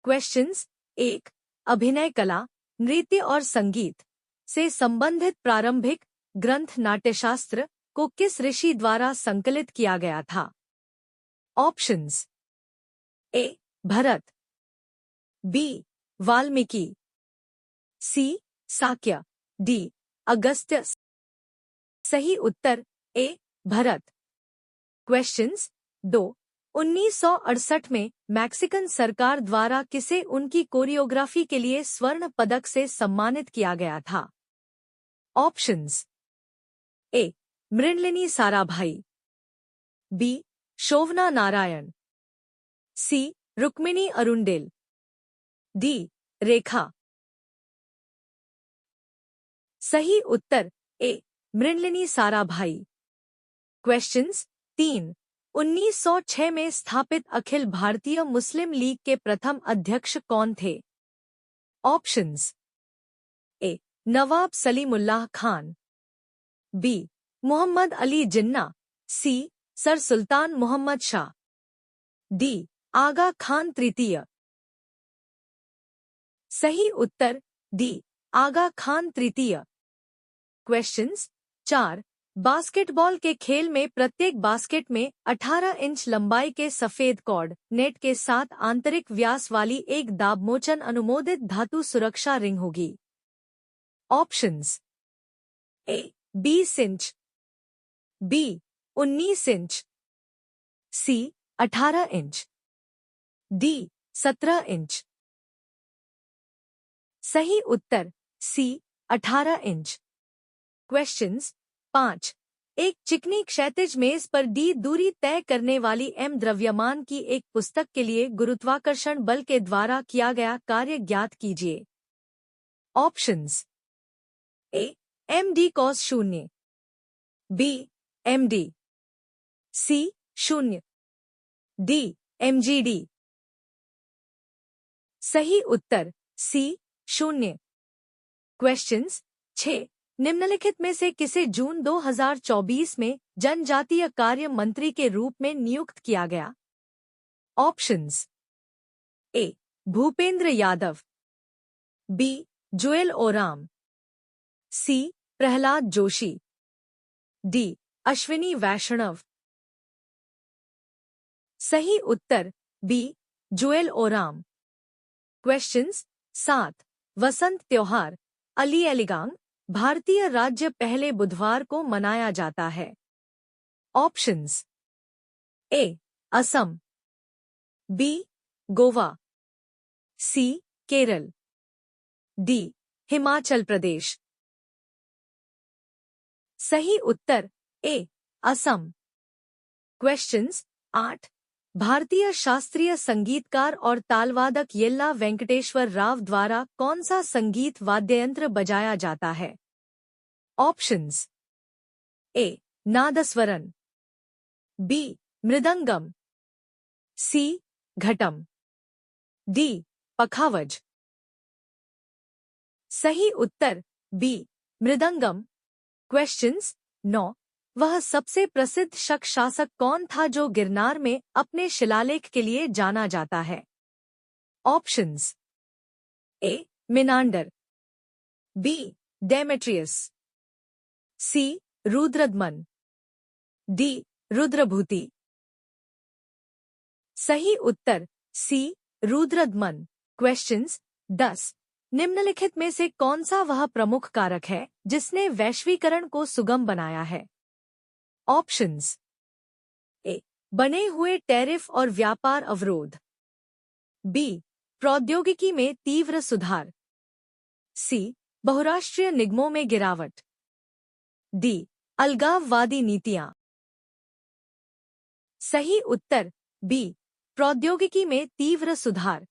Questions 1. अभिनय कला, नृत्य और संगीत से संबंधित प्रारंभिक ग्रंथ नाट्यशास्त्र को किस ऋषि द्वारा संकलित किया गया था? ऑप्शंस: ए. भरत, बी. वाल्मीकि, सी. शाक्य, डी. अगस्त्य। सही उत्तर ए. भरत। क्वेश्चंस 2. 1968 में मैक्सिकन सरकार द्वारा किसे उनकी कोरियोग्राफी के लिए स्वर्ण पदक से सम्मानित किया गया था? Options: A. Mrinalini Sarabhai, B. Shobhana Narayan, C. Rukmini Arundale, D. Rekha. सही उत्तर ए. मृणलिनी साराभाई। क्वेश्चंस 3. 1906 में स्थापित अखिल भारतीय मुस्लिम लीग के प्रथम अध्यक्ष कौन थे? ऑप्शंस: ए. नवाब सलीमुल्लाह खान, बी. मोहम्मद अली जिन्ना, सी. सर सुल्तान मोहम्मद शाह, डी. आगा खान तृतीय। सही उत्तर डी. आगा खान तृतीय। क्वेश्चंस 4. बास्केटबॉल के खेल में प्रत्येक बास्केट में 18 इंच लंबाई के सफेद कॉर्ड नेट के साथ आंतरिक व्यास वाली एक दाबमोचन अनुमोदित धातु सुरक्षा रिंग होगी। ऑप्शंस: ए. 20 इंच, बी. 19 इंच, सी. 18 इंच, डी. 17 इंच। सही उत्तर सी. 18 इंच। क्वेश्चंस 5. एक चिकनी क्षैतिज मेज पर डी दूरी तय करने वाली एम द्रव्यमान की एक पुस्तक के लिए गुरुत्वाकर्षण बल के द्वारा किया गया कार्य ज्ञात कीजिए। Options: A. md cos 0, B. md, C. 0, D. mgd। सही उत्तर सी. 0। क्वेश्चंस 6. निम्नलिखित में से किसे जून 2024 में जनजातीय कार्य मंत्री के रूप में नियुक्त किया गया? ऑप्शंस: ए. भूपेंद्र यादव, बी. जुएल ओराम, सी. प्रहलाद जोशी, डी. अश्विनी वैष्णव। सही उत्तर बी. जुएल ओराम। क्वेश्चंस 7. वसंत त्योहार अली एलिगांग भारतीय राज्य पहले बुधवार को मनाया जाता है। ऑप्शंस: ए. असम, बी. गोवा, सी. केरल, डी. हिमाचल प्रदेश। सही उत्तर ए. असम। क्वेश्चंस 8. भारतीय शास्त्रीय संगीतकार और तालवादक येल्ला वेंकटेश्वर राव द्वारा कौन सा संगीत वाद्ययंत्र बजाया जाता है? ऑप्शंस: ए. नादस्वरम, बी. मृदंगम, सी. घटम, डी. पखावज। सही उत्तर बी. मृदंगम। क्वेश्चंस 9. वह सबसे प्रसिद्ध शक शासक कौन था जो गिरनार में अपने शिलालेख के लिए जाना जाता है? Options: A. Menander, B. Demetrius, C. Rudradaman, D. Rudrabhuti. सही उत्तर सी. रुद्रदमन। क्वेश्चंस 10. निम्नलिखित में से कौन सा वह प्रमुख कारक है जिसने वैश्वीकरण को सुगम बनाया है? ऑप्शंस: ए. बने हुए टैरिफ और व्यापार अवरोध, बी. प्रौद्योगिकी में तीव्र सुधार, सी. बहुराष्ट्रीय निगमों में गिरावट, डी. अलगाववादी नीतियां। सही उत्तर बी. प्रौद्योगिकी में तीव्र सुधार।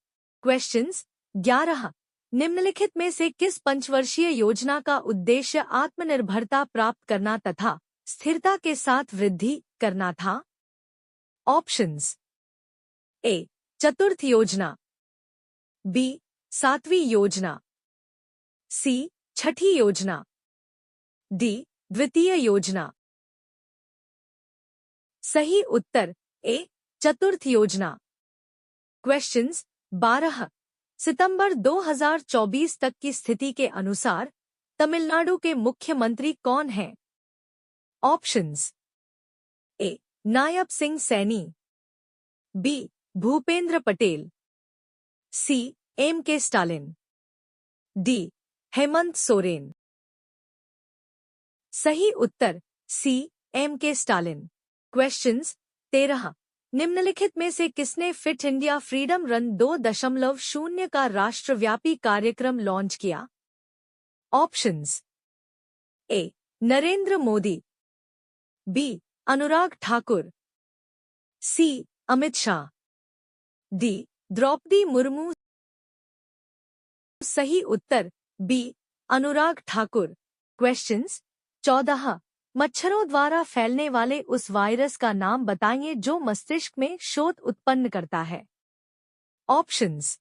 क्वेश्चंस 11. निम्नलिखित में से किस पंचवर्षीय योजना का उद्देश्य आत्मनिर्भरता प्राप्त करना तथा स्थिरता के साथ वृद्धि करना था? ऑप्शंस: ए. चतुर्थ योजना, बी. सातवीं योजना, सी. छठी योजना, डी. द्वितीय योजना। सही उत्तर ए. चतुर्थ योजना। क्वेश्चंस 12. सितंबर 2024 तक की स्थिति के अनुसार तमिलनाडु के मुख्यमंत्री कौन हैं? ऑप्शंस: ए. नायब सिंह सैनी, बी. भूपेंद्र पटेल, सी. M.K. Stalin, D. Hemant Soren. सही उत्तर सी. M.K. स्टालिन। क्वेश्चंस 13। निम्नलिखित में से किसने फिट इंडिया फ्रीडम रन 2.0 का राष्ट्रव्यापी कार्यक्रम लॉन्च किया? ऑप्शंस: ए. नरेंद्र मोदी, बी. अनुराग ठाकुर, सी. अमित शाह, डी. द्रौपदी मुर्मू। सही उत्तर बी. अनुराग ठाकुर। क्वेश्चंस 14। मच्छरों द्वारा फैलने वाले उस वायरस का नाम बताइए जो मस्तिष्क में शोथ उत्पन्न करता है। Options: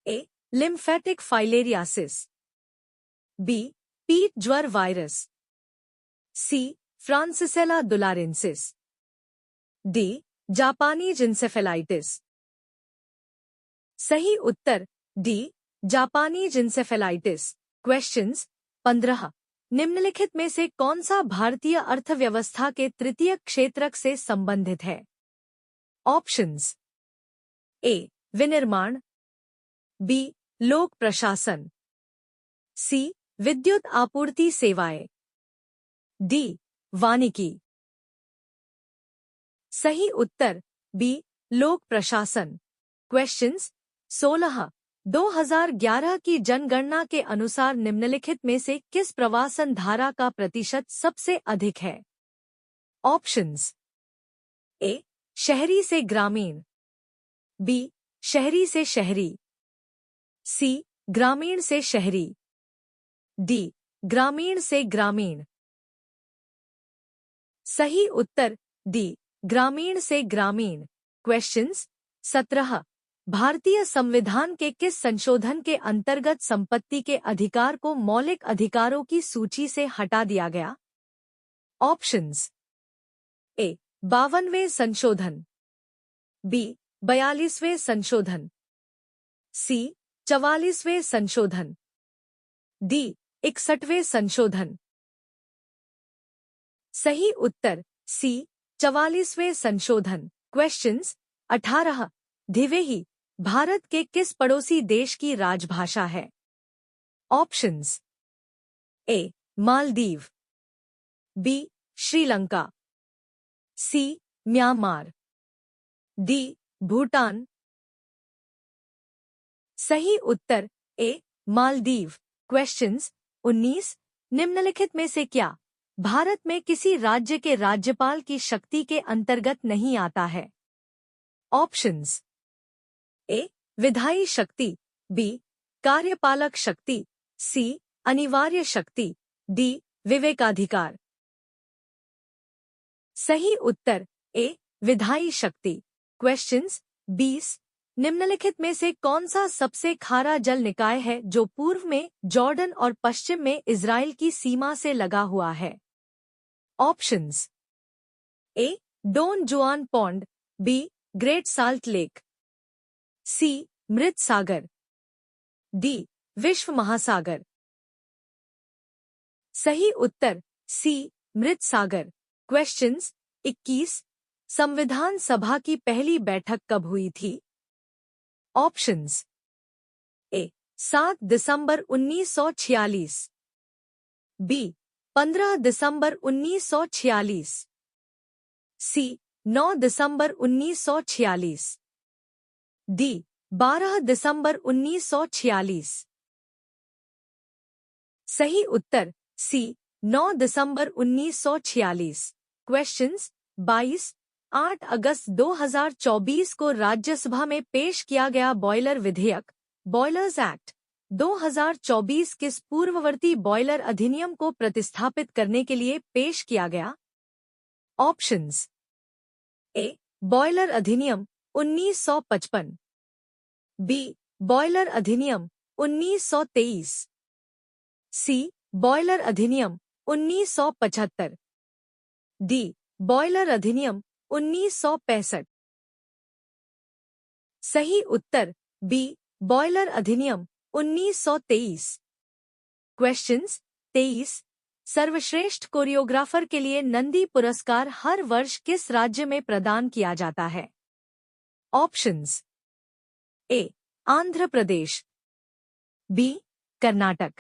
A. Lymphatic filariasis, B. पीट ज्वर virus, C. Francisella tularensis, D. जापानी इंसेफेलाइटिस। सही उत्तर डी. जापानी इंसेफेलाइटिस। क्वेश्चंस 15। निम्नलिखित में से कौन सा भारतीय अर्थव्यवस्था के तृतीय क्षेत्रक से संबंधित है? ऑप्शंस: ए. विनिर्माण, बी. लोक प्रशासन, सी. विद्युत आपूर्ति सेवाएं, डी. वानिकी। सही उत्तर बी. लोक प्रशासन। क्वेश्चंस 16। 2011 की जनगणना के अनुसार निम्नलिखित में से किस प्रवासन धारा का प्रतिशत सबसे अधिक है? ऑप्शंस: ए. शहरी से ग्रामीण, बी. शहरी से शहरी, सी. ग्रामीण से शहरी, डी. ग्रामीण से ग्रामीण। सही उत्तर डी. ग्रामीण से ग्रामीण। क्वेश्चंस 17। भारतीय संविधान के किस संशोधन के अंतर्गत संपत्ति के अधिकार को मौलिक अधिकारों की सूची से हटा दिया गया? ऑप्शंस: ए. 52वें संशोधन, बी. 42वें संशोधन, सी. 44वें संशोधन, डी. 61वें संशोधन। सही उत्तर सी. 44वें संशोधन। क्वेश्चंस 18। धिवेही भारत के किस पड़ोसी देश की राजभाषा है? Options: A. Maldives, B. Sri Lanka, C. Myanmar, D. Bhutan. सही उत्तर ए. मालदीव। क्वेश्चंस 19। निम्नलिखित में से क्या भारत में किसी राज्य के राज्यपाल की शक्ति के अंतर्गत नहीं आता है? ऑप्शंस: ए. विधायी शक्ति, बी. कार्यपालक शक्ति, सी. अनिवार्य शक्ति, डी. विवेकाधिकार। सही उत्तर ए. विधायी शक्ति। क्वेश्चंस 20। निम्नलिखित में से कौन सा सबसे खारा जल निकाय है जो पूर्व में जॉर्डन और पश्चिम में इजराइल की सीमा से लगा हुआ है? Options: A. Don Juan Pond, B. Great Salt Lake, C. मृत सागर, डी. विश्व महासागर। सही उत्तर सी. मृत सागर। क्वेश्चंस 21। संविधान सभा की पहली बैठक कब हुई थी? ऑप्शंस: ए. 7 दिसंबर 1946, बी. 15 दिसंबर 1946, सी. 9 दिसंबर 1946, डी. 12 दिसंबर 1946। सही उत्तर सी. 9 दिसंबर 1946। क्वेश्चंस 22। 8 अगस्त 2024 को राज्यसभा में पेश किया गया बॉयलर विधेयक बॉयलर्स एक्ट 2024 किस पूर्ववर्ती बॉयलर अधिनियम को प्रतिस्थापित करने के लिए पेश किया गया? ऑप्शंस: ए. बॉयलर अधिनियम 1955, बी. बॉयलर अधिनियम 1923, सी. बॉयलर अधिनियम 1975, डी. बॉयलर अधिनियम 1965। सही उत्तर बी. बॉयलर अधिनियम 1923। क्वेश्चंस 23। सर्वश्रेष्ठ कोरियोग्राफर के लिए नंदी पुरस्कार हर वर्ष किस राज्य में प्रदान किया जाता है? ऑप्शंस। ए आंध्र प्रदेश, बी कर्नाटक,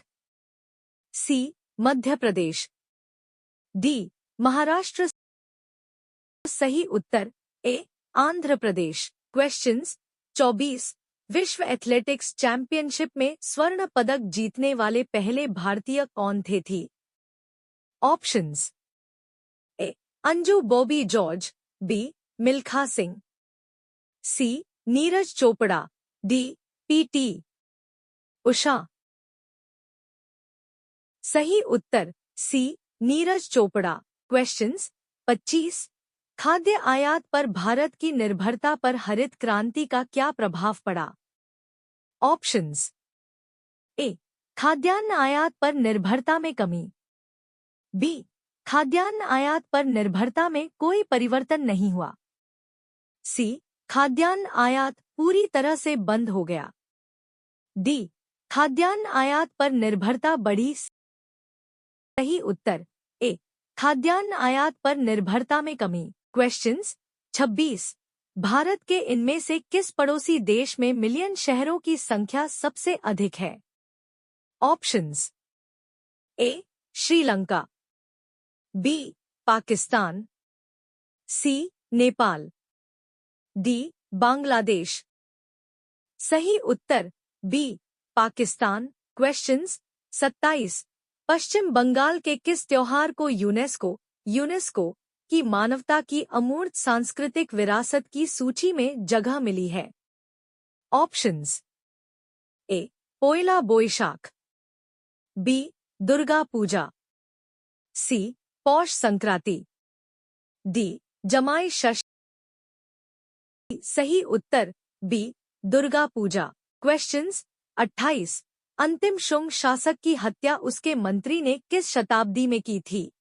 सी मध्य प्रदेश, डी महाराष्ट्र। सही उत्तर ए आंध्र प्रदेश। क्वेश्चंस 24। विश्व एथलेटिक्स चैंपियनशिप में स्वर्ण पदक जीतने वाले पहले भारतीय कौन थी? ऑप्शंस। ए अंजू बॉबी जॉर्ज, बी मिल्खा सिंह, सी नीरज चोपड़ा, डी पीटी उषा। सही उत्तर सी नीरज चोपड़ा। क्वेश्चंस 25। खाद्य आयात पर भारत की निर्भरता पर हरित क्रांति का क्या प्रभाव पड़ा? ऑप्शंस। ए खाद्यान्न आयात पर निर्भरता में कमी, बी खाद्यान्न आयात पर निर्भरता में कोई परिवर्तन नहीं हुआ, सी खाद्यान्न आयात पूरी तरह से बंद हो गया, डी खाद्यान्न आयात पर निर्भरता बढ़ी। सही उत्तर ए खाद्यान्न आयात पर निर्भरता में कमी। क्वेश्चंस 26। भारत के इनमें से किस पड़ोसी देश में मिलियन शहरों की संख्या सबसे अधिक है? ऑप्शंस। ए श्रीलंका, बी पाकिस्तान, सी नेपाल, डी बांग्लादेश। सही उत्तर बी पाकिस्तान। क्वेश्चंस 27। पश्चिम बंगाल के किस त्योहार को यूनेस्को की मानवता की अमूर्त सांस्कृतिक विरासत की सूची में जगह मिली है? ऑप्शंस। ए पोइला बोईशाख, बी दुर्गा पूजा, सी पौष संक्रांति, डी जमाई षष्ठी। सही उत्तर बी दुर्गा पूजा। क्वेश्चंस 28। अंतिम शुंग शासक की हत्या उसके मंत्री ने किस शताब्दी में की थी?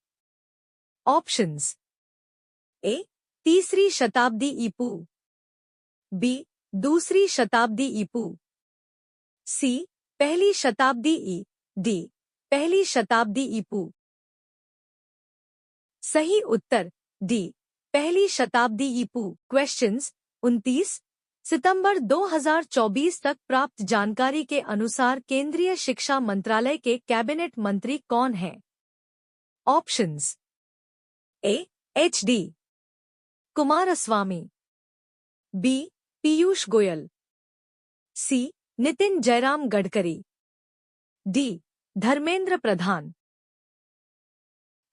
ऑप्शंस। ए तीसरी शताब्दी ईपू, बी दूसरी शताब्दी ईपू, सी पहली शताब्दी ई, डी पहली शताब्दी ईपू। सही उत्तर डी पहली शताब्दी ईपू। क्वेश्चंस 29। सितंबर 2024 तक प्राप्त जानकारी के अनुसार केंद्रीय शिक्षा मंत्रालय के कैबिनेट मंत्री कौन हैं? ऑप्शंस। ए एच.डी. कुमारस्वामी, बी पीयूष गोयल, सी नितिन जयराम गडकरी, डी धर्मेंद्र प्रधान।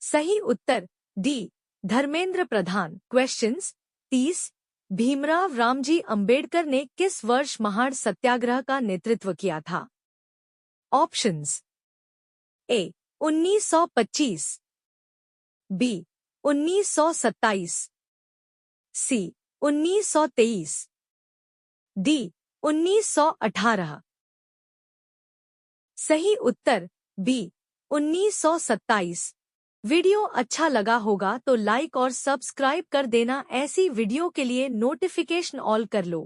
सही उत्तर डी धर्मेंद्र प्रधान। क्वेश्चंस 30। भीमराव रामजी अंबेडकर ने किस वर्ष महाड़ सत्याग्रह का नेतृत्व किया था? ऑप्शंस। ए 1925, बी 1927, सी 1923, डी 1918। सही उत्तर बी 1927। वीडियो अच्छा लगा होगा तो लाइक और सब्सक्राइब कर देना। ऐसी वीडियो के लिए नोटिफिकेशन ऑल कर लो।